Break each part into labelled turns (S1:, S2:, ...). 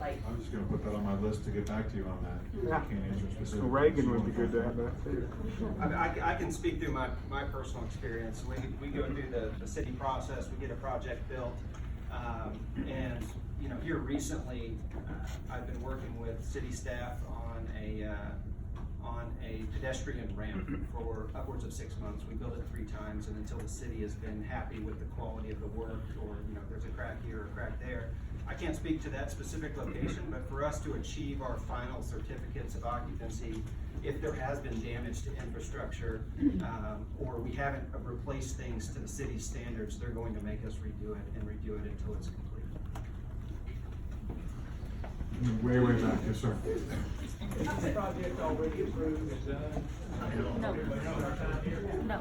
S1: like.
S2: I'm just gonna put that on my list to get back to you on that.
S3: Yeah.
S2: I can't answer specifically.
S3: So Reagan would be good to have that too.
S4: I can speak through my personal experience. We go through the city process, we get a project built. And, you know, here recently, I've been working with city staff on a pedestrian ramp for upwards of 6 months. We built it 3 times, and until the city has been happy with the quality of the work, or, you know, there's a crack here or a crack there. I can't speak to that specific location, but for us to achieve our final certificates of occupancy, if there has been damage to infrastructure, or we haven't replaced things to the city's standards, they're going to make us redo it and redo it until it's complete.
S2: Way back, yes, sir.
S5: Is this project already approved and done?
S1: No.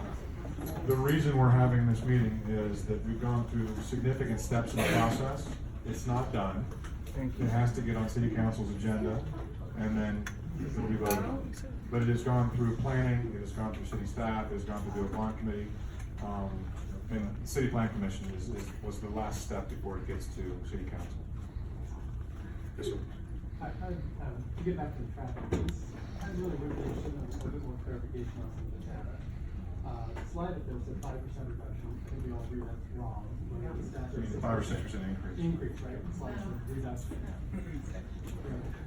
S2: The reason we're having this meeting is that we've gone through significant steps in the process. It's not done.
S3: Thank
S2: It
S3: you.
S2: has to get on city council's agenda, and then it'll be voted on. But it has gone through planning, it has gone through city staff, it has gone through the bond committee, and the city plan commission was the last step before it gets to city council. Yes, sir.
S6: To get back to the traffic, I really wish there was a little bit more clarification on some of the data. The slide that there's a 5% reduction, I think we all agree that's wrong. The stats
S2: So you
S6: are
S2: mean 5 or 6% increase.
S6: Increase, right? The slide says reduction.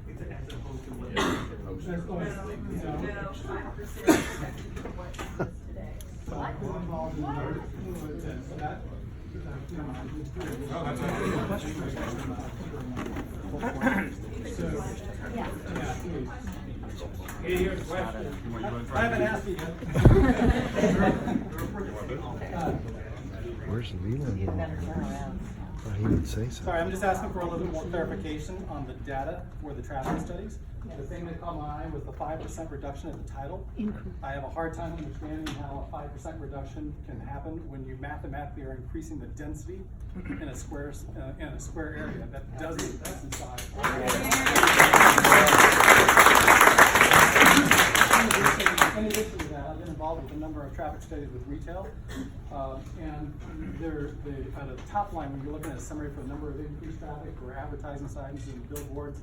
S5: It's as opposed to what.
S6: That's always,
S1: No, 5% what is today.
S6: So I'm involved in the so that,
S2: No,
S6: So,
S1: Yeah.
S6: yeah, please.
S5: Hey, here's a question.
S6: I haven't asked you yet.
S7: Where's the lead on? He would say so.
S6: Sorry, I'm just asking for a little bit more clarification on the data for the traffic studies. The thing that caught my eye was the 5% reduction at the title. I have a hard time understanding how a 5% reduction can happen when you mathematically are increasing the density in a square area that doesn't exist inside. In addition to that, I've been involved with a number of traffic studies with retail, and at the top line, when you're looking at a summary for the number of increased traffic or advertising signs and billboards,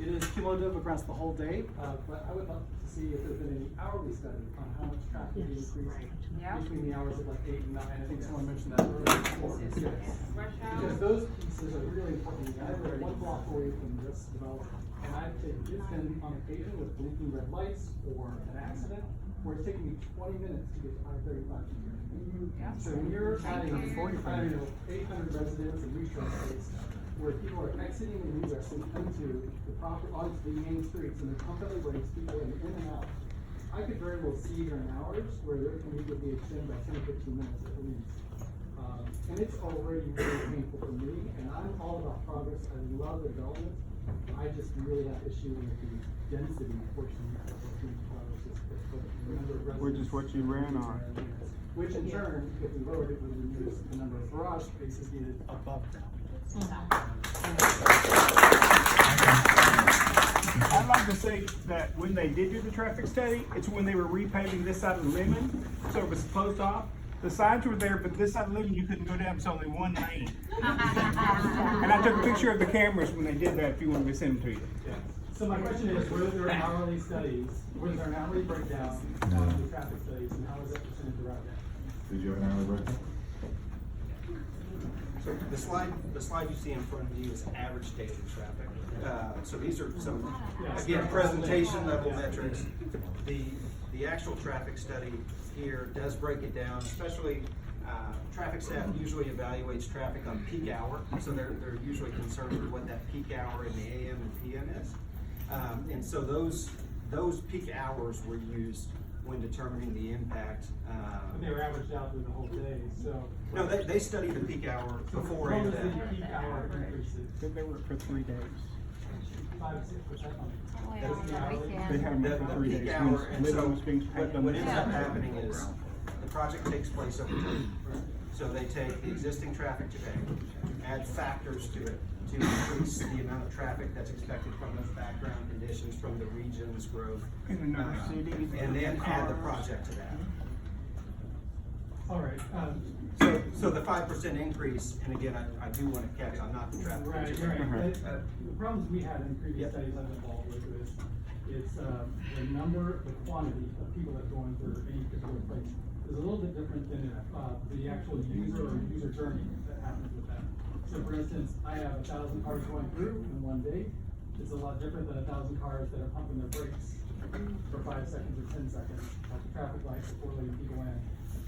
S6: it is cumulative across the whole day, but I would love to see if there's been any hourly study on how much traffic increased between the hours of like 8 and 9. I think someone mentioned that earlier, 4 and 6. Because those pieces are really important. I live 1 block away from this development, and I've been on occasion with blinking red lights or an accident where it's taking me 20 minutes to get to I-35 from here. So when you're adding 800 residents and retail space, where people are exiting and egressing into the proper, onto the main streets, and they're constantly ways people in and out. I could very well see during hours where their commute would be extended by 10 or 15 minutes at least. And it's already really painful for me, and I'm all about progress. I love the development. I just really have issue with the density portion of the number of residents.
S3: Which is what you ran on.
S6: Which in turn, if we lowered it, would reduce the number of garage spaces needed above ground.
S3: I'd like to say that when they did do the traffic study, it's when they were repaving this side of Lemon, so it was closed off. The signs were there, but this side of Lemon, you couldn't go down, it's only 1 lane. And I took a picture of the cameras when they did that, if you want me to send them to you.
S6: Yeah. So my question is, were there hourly studies, was there an hourly breakdown of the traffic studies, and how was that percentage arrived at?
S2: Did you have an hourly breakdown?
S4: So the slide you see in front of you is average daily traffic. So these are some, again, presentation level metrics. The actual traffic study here does break it down, especially traffic staff usually evaluates traffic on peak hour. So they're usually concerned with what that peak hour in the AM and PM is. And so those peak hours were used when determining the impact.
S6: They were averaged out through the whole day, so.
S4: No, they study the peak hour before
S6: What
S4: and
S6: was the
S4: after.
S6: peak hour increases?
S3: They were for 3 days.
S6: 5 to 6% on
S4: That's the hourly.
S3: They had them for 3
S4: The
S3: days.
S4: peak hour, and
S3: When
S4: so
S3: Lemon was being paved on
S4: what
S3: this
S4: ends up
S3: side.
S4: happening is the project takes place over time. So they take the existing traffic today, add factors to it to increase the amount of traffic that's expected from those background conditions, from the region's growth,
S3: In another city,
S4: and then add the
S3: cars.
S4: project to that.
S6: All right,
S4: So the 5% increase, and again, I do want to caveat, I'm not the traffic
S6: right,
S4: engineer.
S6: right. The problems we had in previous
S4: Yep.
S6: studies I've been involved with is, it's, the number, the quantity of people that go into any particular place is a little bit different than, the actual user or user journey that happens with that. So for instance, I have 1,000 cars going through in one day. It's a lot different than 1,000 cars that are pumping their brakes for 5 seconds or 10 seconds at the traffic lights before letting people in.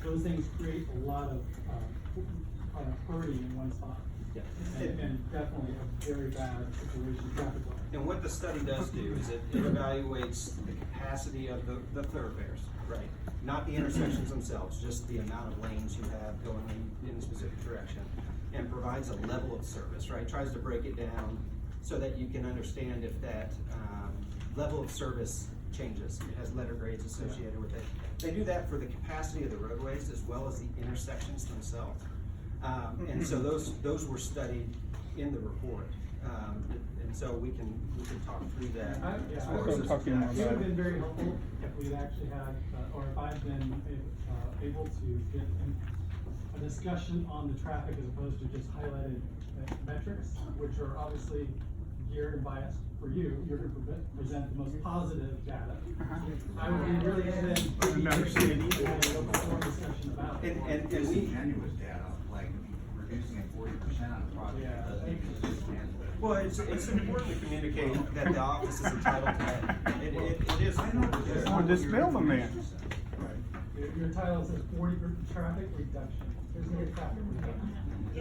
S6: Those things create a lot of, hurry in one spot.
S4: Yeah.
S6: And definitely a very bad situation traffic-wise.
S4: And what the study does do is it evaluates the capacity of the thoroughfares, right? Not the intersections themselves, just the amount of lanes you have going in a specific direction, and provides a level of service, right? Tries to break it down so that you can understand if that level of service changes. It has letter grades associated with it. They do that for the capacity of the roadways as well as the intersections themselves. And so those were studied in the report. And so we can talk through that.
S6: Yeah,
S4: as
S6: I
S4: far
S6: was
S4: as-
S6: talking about that. It would have been very helpful if we'd actually had, or if I'd been able to get a discussion on the traffic as opposed to just highlighted metrics, which are obviously geared and biased for you. You're going to present the most positive data. I would be really interested in having a more discussion about it.
S4: And we,
S8: Disingenuous data, like reducing it 40% on the project.
S6: Yeah.
S8: Doesn't even substantial.
S4: well, it's important to communicate that the office is entitled to that. It is.
S3: Or dispel them then.
S6: Your title says 40% traffic reduction. There's no traffic reduction. I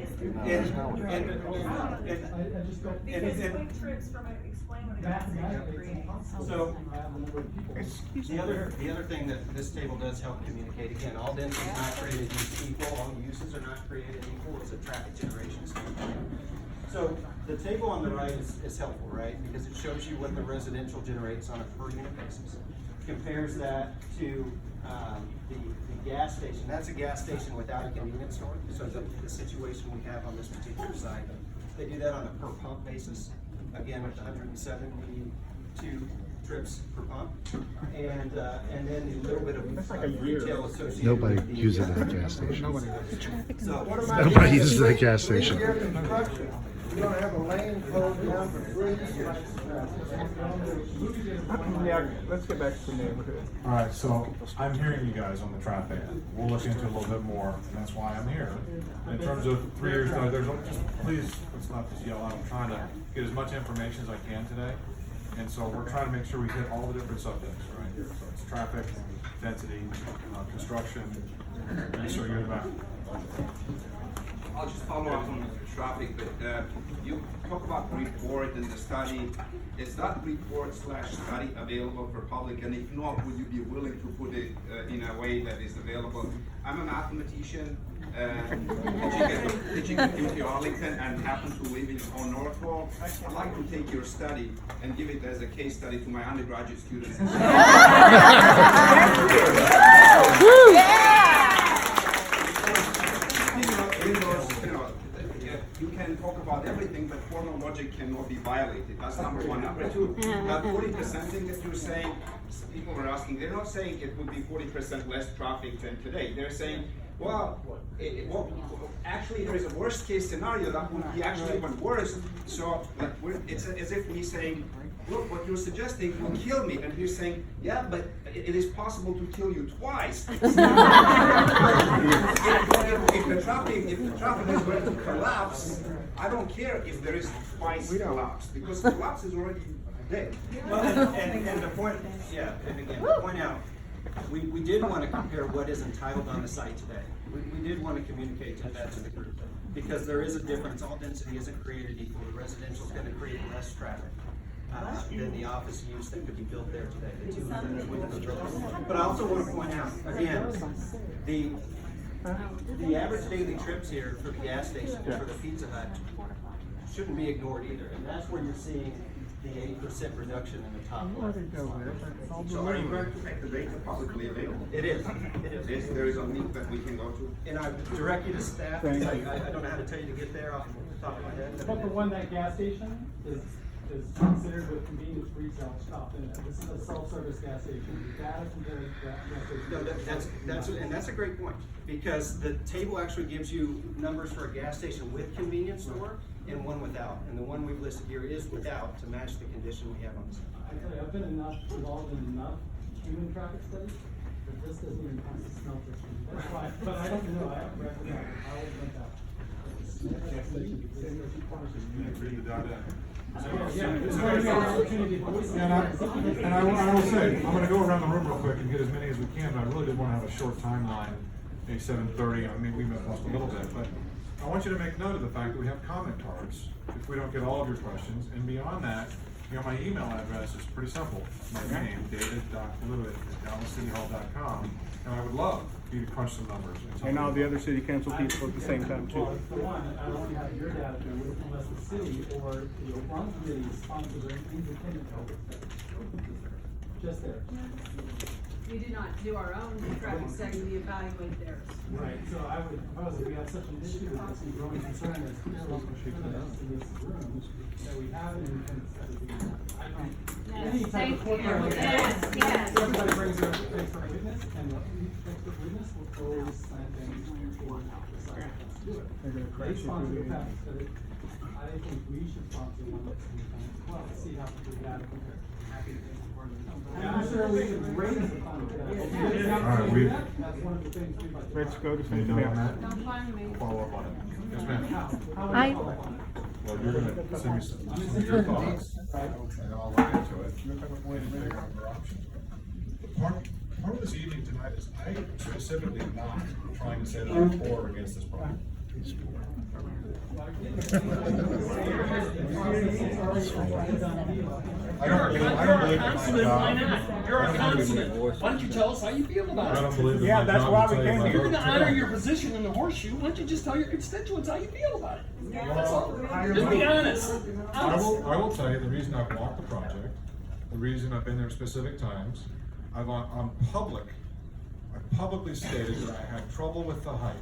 S6: just don't.
S1: Because quick trips from it, explain what it is.
S6: Mathematically, it's impossible.
S4: So-
S6: I have the number of people.
S4: The other thing that this table does help communicate, again, all density is not created equal, all uses are not created equal, it's a traffic generation standpoint. So the table on the right is helpful, right? Because it shows you what the residential generates on a per unit basis. Compares that to the gas station. That's a gas station without a convenience store. So the situation we have on this particular site, they do that on a per pump basis. Again, with 172 trips per pump, and then a little bit of retail associated.
S7: Nobody
S4: with the,
S7: uses that gas station.
S4: So
S7: Nobody uses that gas station.
S8: You're gonna have a lane closed down for free.
S3: Yeah, let's get back to the neighborhood.
S2: All right, so I'm hearing you guys on the traffic. We'll look into it a little bit more, and that's why I'm here. In terms of 3 years, please, let's not just yell out. I'm trying to get as much information as I can today. And so we're trying to make sure we hit all the different subjects, right? So it's traffic, density, construction. So you're back.
S9: I'll just follow up on the traffic, but you talk about report and the study. Is that report/study available for public? And if not, would you be willing to put it in a way that is available? I'm a mathematician, educated in Arlington, and happen to live in Norfolk. I'd like to take your study and give it as a case study to my undergraduate students. You can talk about everything, but formal logic cannot be violated. That's number one. Number two, that 40% thing that you're saying, people were asking, they're not saying it would be 40% less traffic than today. They're saying, well, actually there is a worst case scenario that would be actually even worse. So it's as if we saying, look, what you're suggesting will kill me. And you're saying, yeah, but it is possible to kill you twice. if the traffic is going to collapse, I don't care if there is twice collapse, because collapse is already dead.
S4: Well, and the point, yeah, and again, to point out, we did want to compare what is entitled on the site today. We did want to communicate that to the group, because there is a difference. All density isn't created equal. The residential is going to create less traffic than the office use that could be built there today. The 200 within the building. But I also want to point out, again, the average daily trips here for the gas station and for the Pizza Hut shouldn't be ignored either. And that's where you're seeing the 8% reduction in the top left.
S9: So are you going to make the data publicly available?
S4: It is.
S9: There is a link that we can go to.
S4: And I direct you to staff, because I don't know how to tell you to get there off the top of my head.
S6: But for one, that gas station is is considered with convenience retail shop in it. This is a self-service gas station. The data compares gas stations.
S4: No, that's a great point, because the table actually gives you numbers for a gas station with convenience store and one without, and the one we've listed here is without to match the condition we have on the site.
S6: I tell you, I've been involved in enough human traffic studies, that this doesn't even pass the smell test. That's why, but I don't know, I haven't read it out. I will rent out.
S2: Read the data.
S6: Yeah,
S2: And I will say, I'm gonna go around the room real quick and get as many as we can, but I really did wanna have a short timeline, maybe 7:30, I mean, we missed a little bit, but I want you to make note of the fact that we have comment cards, if we don't get all of your questions, and beyond that, you know, my email address is pretty simple, my name, david.blewett@dallascityhall.com, and I would love for you to crunch some numbers. tell
S3: And
S2: me
S3: all the
S2: what-
S3: other city council people at the same time too.
S6: Well, for one, I don't have your data unless the city or the one committee sponsors an independent traffic study. Just there.
S1: We do not do our own traffic study, we evaluate theirs.
S6: Right, so I would propose that we have such an issue with this and growing concern as local residents in this room, that we have an independent study. I don't, any type of corporate. Everybody brings their expert witness, and the expert witness will always slant things toward the side that wants to do it. They sponsor the traffic study. I think we should sponsor one that's independent as well, to see how the data compares. And I'm sure we could raise the fund for that. If you didn't have to
S2: All right,
S6: do
S2: we-
S6: that, that's one of the things we'd like to.
S3: Let's go to
S2: Any
S3: something
S2: note on
S3: else.
S2: that?
S1: Don't find me.
S2: Follow up on it. Yes, ma'am.
S6: How would
S10: I-
S6: you follow up on it?
S2: Well, you're gonna send me some your thoughts, and I'll look into it. Figure out our options. Part of this evening tonight is I specifically not trying to say that I'm for or against this project. I don't believe it's my job.
S5: You're a councilman. Why don't you tell us how you feel
S2: I
S5: about it?
S2: don't believe it's
S3: Yeah,
S2: my
S3: that's
S2: job
S3: why
S2: to
S3: we
S2: tell you
S3: came
S2: my
S3: here.
S5: You're
S2: vote
S5: gonna honor
S2: today.
S5: your position in the horseshoe, why don't you just tell your constituents how you feel about it? That's all. Just be honest.
S2: I will tell you the reason I've walked the project, the reason I've been there specific times, I publicly stated that I had trouble with the height.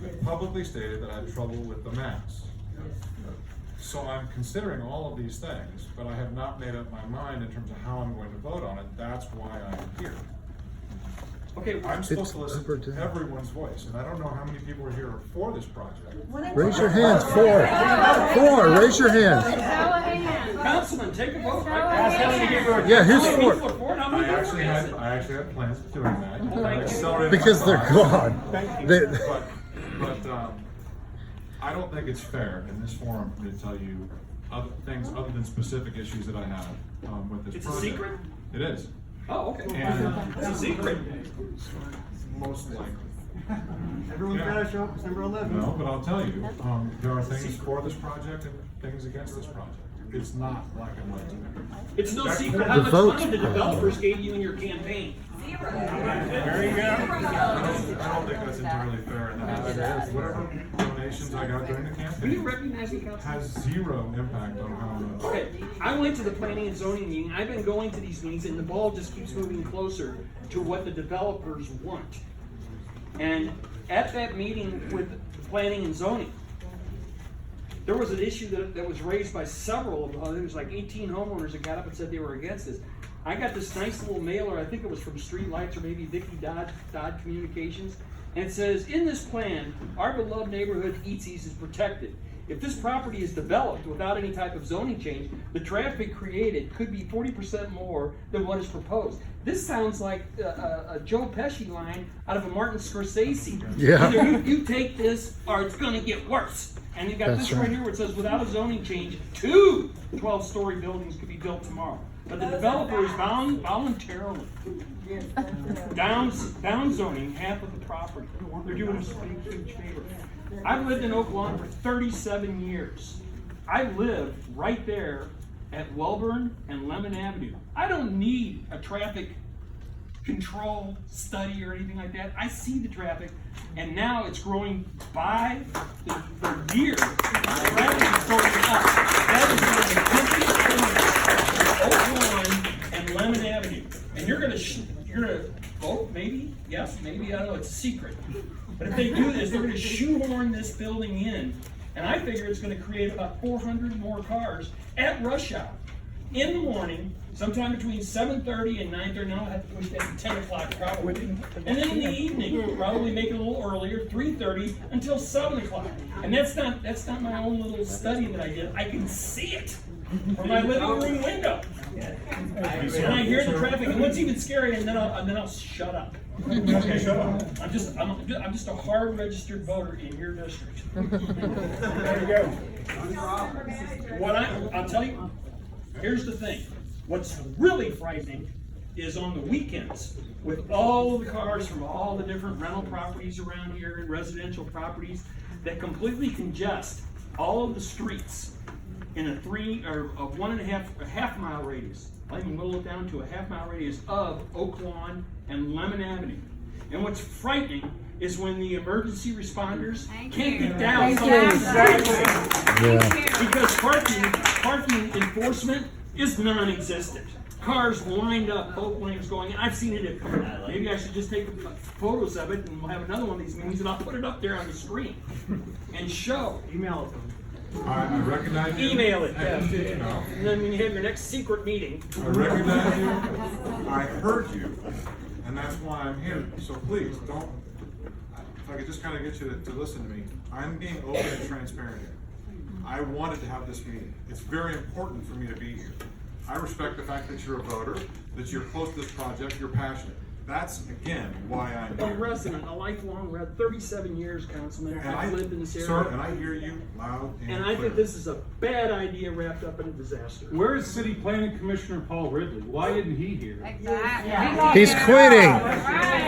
S2: I publicly stated that I had trouble with the mass. So I'm considering all of these things, but I have not made up my mind in terms of how I'm going to vote on it. That's why I'm here.
S5: Okay,
S2: I'm supposed to
S7: It's
S2: listen
S7: upper
S2: to
S7: to-
S2: everyone's voice, and I don't know how many people are here for this project.
S7: Raise your hands, four, raise your hands.
S5: Councilman, take a vote.
S3: Ask Helen to give her a-
S7: Yeah, who's
S5: How many
S7: for?
S5: people are for it? How
S2: I
S5: many people are
S2: actually
S5: against
S2: had plans of doing that.
S5: Thank you.
S2: I accelerated
S7: Because
S2: my
S7: they're
S2: thoughts.
S7: gone. They-
S2: But I don't think it's fair in this forum for me to tell you other things other than specific issues that I have with this
S5: It's a
S2: project.
S5: secret?
S2: It is,
S5: Oh, okay.
S2: and
S5: It's a secret.
S2: most likely.
S3: Everyone's
S2: Yeah.
S3: gotta show up December 11th.
S2: No, but I'll tell you, there are things for this project and things against this project. It's not black and white to me.
S5: It's no
S2: That-
S5: secret
S2: the
S5: how much
S7: votes-
S5: money the developers gave you in your campaign.
S3: There you go.
S2: I don't think that's entirely fair, and that whatever donations I got during the
S5: Do you
S2: campaign
S5: recognize me, Councilman?
S2: has zero impact on how.
S5: Okay, I went to the planning and zoning meeting, I've been going to these meetings, and the ball just keeps moving closer to what the developers want. And at that meeting with the planning and zoning, there was an issue that was raised by several of them, there was like 18 homeowners that got up and said they were against this. I got this nice little mailer, I think it was from Streetlights or maybe Vicky Dodd Communications, and it says, in this plan, our beloved neighborhood Easties is protected. If this property is developed without any type of zoning change, the traffic created could be 40% more than what is proposed. This sounds like a Joe Pesci line out of a Martin Scorsese.
S7: Yeah.
S5: Either you take this or it's gonna get worse. And you got
S7: That's
S5: this right
S7: right.
S5: here where it says, without a zoning change, 2 12-story buildings could be built tomorrow. But the developer is voluntarily down zoning half of the property. They're doing us a big, huge favor. I've lived in Oak Lawn for 37 years. I live right there at Welborn and Lemon Avenue. I don't need a traffic control study or anything like that. I see the traffic, and now it's growing by the year. The traffic is going up. That is one of the busiest things, Oak Lawn and Lemon Avenue. And you're gonna vote, maybe, yes, maybe, I don't know, it's a secret. But if they do this, they're gonna shoehorn this building in And I figure it's gonna create about 400 more cars at rush hour. In the morning, sometime between 7:30 and 9:30, now I have to push that to 10 o'clock probably. And then in the evening, probably make it a little earlier, 3:30 until 7 o'clock. And that's not my own little study that I did. I can see it from my living room window. And I hear the traffic, and what's even scary, and then I'll shut up.
S2: Okay, shut up.
S5: I'm just a hard registered voter in your district.
S3: There you go.
S5: I'll tell you, here's the thing. What's really frightening is on the weekends, with all of the cars from all the different rental properties around here and residential properties that completely congest all of the streets in a 1.5 mile radius. I'll even whittle it down to a half-mile radius of Oak Lawn and Lemon Avenue. And what's frightening is when the emergency responders can't get down. Because parking enforcement is non-existent. Cars lined up, both lanes going, and I've seen it. Maybe I should just take photos of it, and we'll have another one of these meetings, and I'll put it up there on the screen and show.
S3: Email it to them.
S2: I recognize you.
S5: Email it, yeah.
S2: You know,
S5: And then when you have your next secret meeting.
S2: I recognize you. I heard you, and that's why I'm here. So please, don't, if I could just kind of get you to listen to me. I'm being open and transparent here. I wanted to have this meeting. It's very important for me to be here. I respect the fact that you're a voter, that you're close to this project, you're passionate. That's, again, why I'm
S5: A
S2: here.
S5: resident, a lifelong resident, 37 years, Councilman,
S2: And
S5: I've lived in this area.
S2: Sir, and I hear you loud and
S5: And I
S2: clear.
S5: think this is a bad idea wrapped up in a disaster.
S10: Where is City Planning Commissioner Paul Ridley? Why isn't he here?
S7: He's quitting.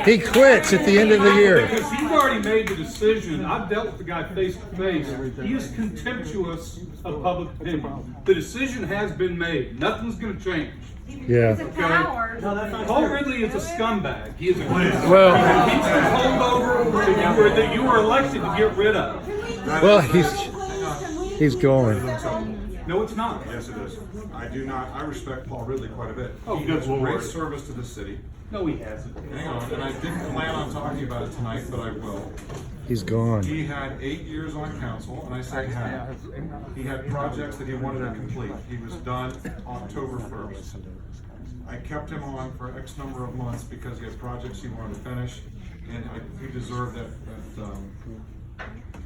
S7: He quits at the end of the year.
S10: Because he's already made the decision. I've dealt with the guy face to face. He is contemptuous of public opinion. The decision has been made. Nothing's gonna change.
S7: Yeah.
S10: Paul Ridley is a scumbag. He is a
S7: Well,
S10: he's the holdover that you were elected to get rid of.
S7: well, he's going.
S10: No, it's not.
S2: Yes, it is. I do not, I respect Paul Ridley quite a bit.
S10: Oh,
S2: He
S10: good
S2: does great
S10: Lord.
S2: service to the city.
S10: No, he hasn't.
S2: Hang on, and I didn't plan on talking about it tonight, but I will.
S7: He's gone.
S2: He had 8 years on council, and I say had. He had projects that he wanted to complete. He was done October 1st. I kept him on for X number of months because he had projects he wanted to finish, and he deserved that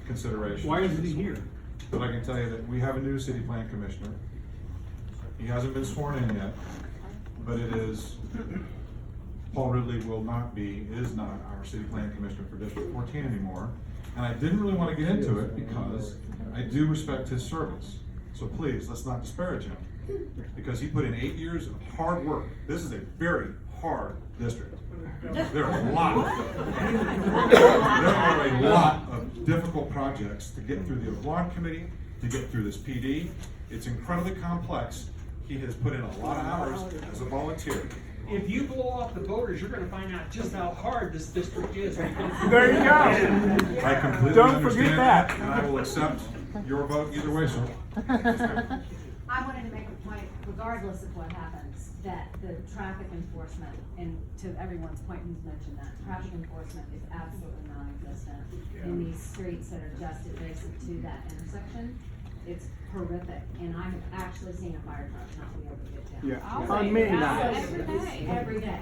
S2: consideration.
S10: Why isn't he here?
S2: But I can tell you that we have a new city plan commissioner. He hasn't been sworn in yet, but it is, Paul Ridley is not our city plan commissioner for District 14 anymore. And I didn't really want to get into it because I do respect his service. So please, let's not disparage him, because he put in 8 years of hard work. This is a very hard district. There are a lot of difficult projects to get through the Oak Lawn Committee, to get through this PD. It's incredibly complex. He has put in a lot of hours as a volunteer.
S5: If you blow off the voters, you're gonna find out just how hard this district is.
S3: There you go.
S2: I completely
S3: Don't forget
S2: understand
S3: that.
S2: and I will accept your vote either way, sir.
S11: I wanted to make a point, regardless of what happens, that the traffic enforcement, and to everyone's point who's mentioned that, traffic enforcement is absolutely non-existent in these streets that are just adjacent to that intersection. It's horrific, and I have actually seen a fire truck not be able to get down.
S3: Yeah, on many nights.
S11: Every day.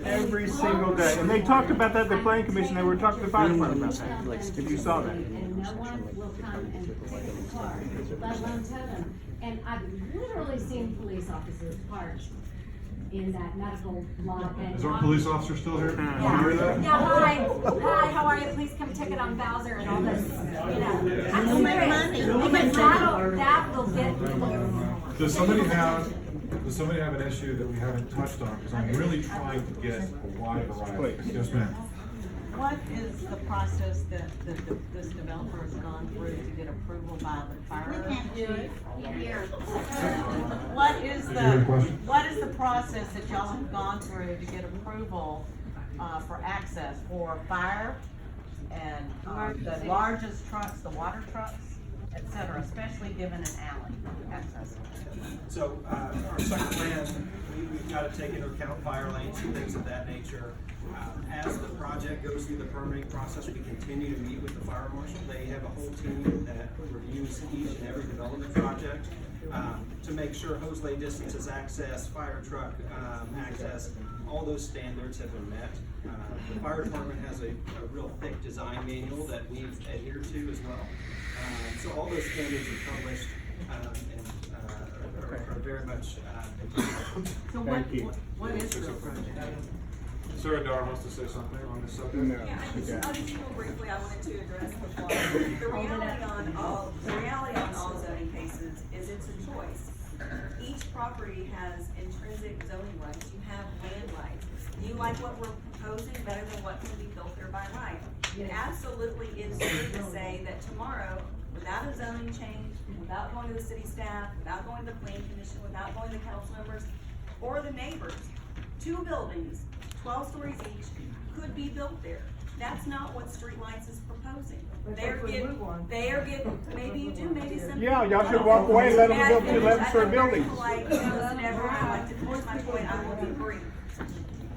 S3: Every single day. And they talked about that at the planning commission. They were talking to the fire department about that. If you saw that.
S11: And no one will come and pick the car, let alone tow them. And I've literally seen police officers parked in that medical lot. And
S2: Is our police officer still here?
S11: Yeah,
S2: Hear that?
S11: yeah, hi, how are you? Please come ticket on Bowser and all this, you know. I'm serious, because that will get people.
S2: Does somebody have an issue that we haven't touched on? Because I'm really trying to get a wide variety. Yes, ma'am.
S12: What is the process that this developer has gone through to get approval by the fire chief? What is the process that y'all have gone through to get approval for access for fire and the largest trucks, the water trucks, et cetera, especially given an alley access?
S4: So, our second land, we've got to take into account fire lanes and things of that nature. As the project goes through the permitting process, we continue to meet with the fire marshal. They have a whole team that reviews each and every development project, to make sure hose lay distances, access, fire truck, access, all those standards have been met. The fire department has a real thick design manual that we've adhered to as well. So all those standards are published, and are very much,
S1: So what is the project?
S2: Sarah Dar wants to say something on this subject.
S13: Yeah, I just real briefly, I wanted to address the flaw. The reality on all zoning cases is it's a choice. Each property has intrinsic zoning rights, you have land rights. You like what we're proposing better than what can be built there by right. It absolutely is true to say that tomorrow, without a zoning change, without going to the city staff, without going to the planning commission, without going to the council members, or the neighbors, 2 buildings, 12 stories each, could be built there. That's not what Streetlights is proposing. They are giving, maybe you do, maybe some.
S3: Yeah, y'all should walk away and let them build 2 11-story buildings.
S13: Like, never, I like to finish my point, I will be brief.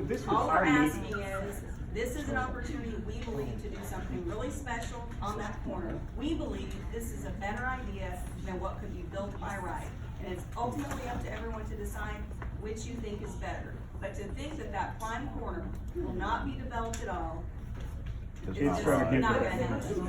S3: This was
S13: All we're
S3: our meeting.
S13: asking is, this is an opportunity, we believe, to do something really special on that corner. We believe this is a better idea than what could be built by right. And it's ultimately up to everyone to decide which you think is better. But to think that that prime corner will not be developed at all,
S3: It's
S13: is just
S3: gonna get
S13: not
S3: there.
S13: gonna happen.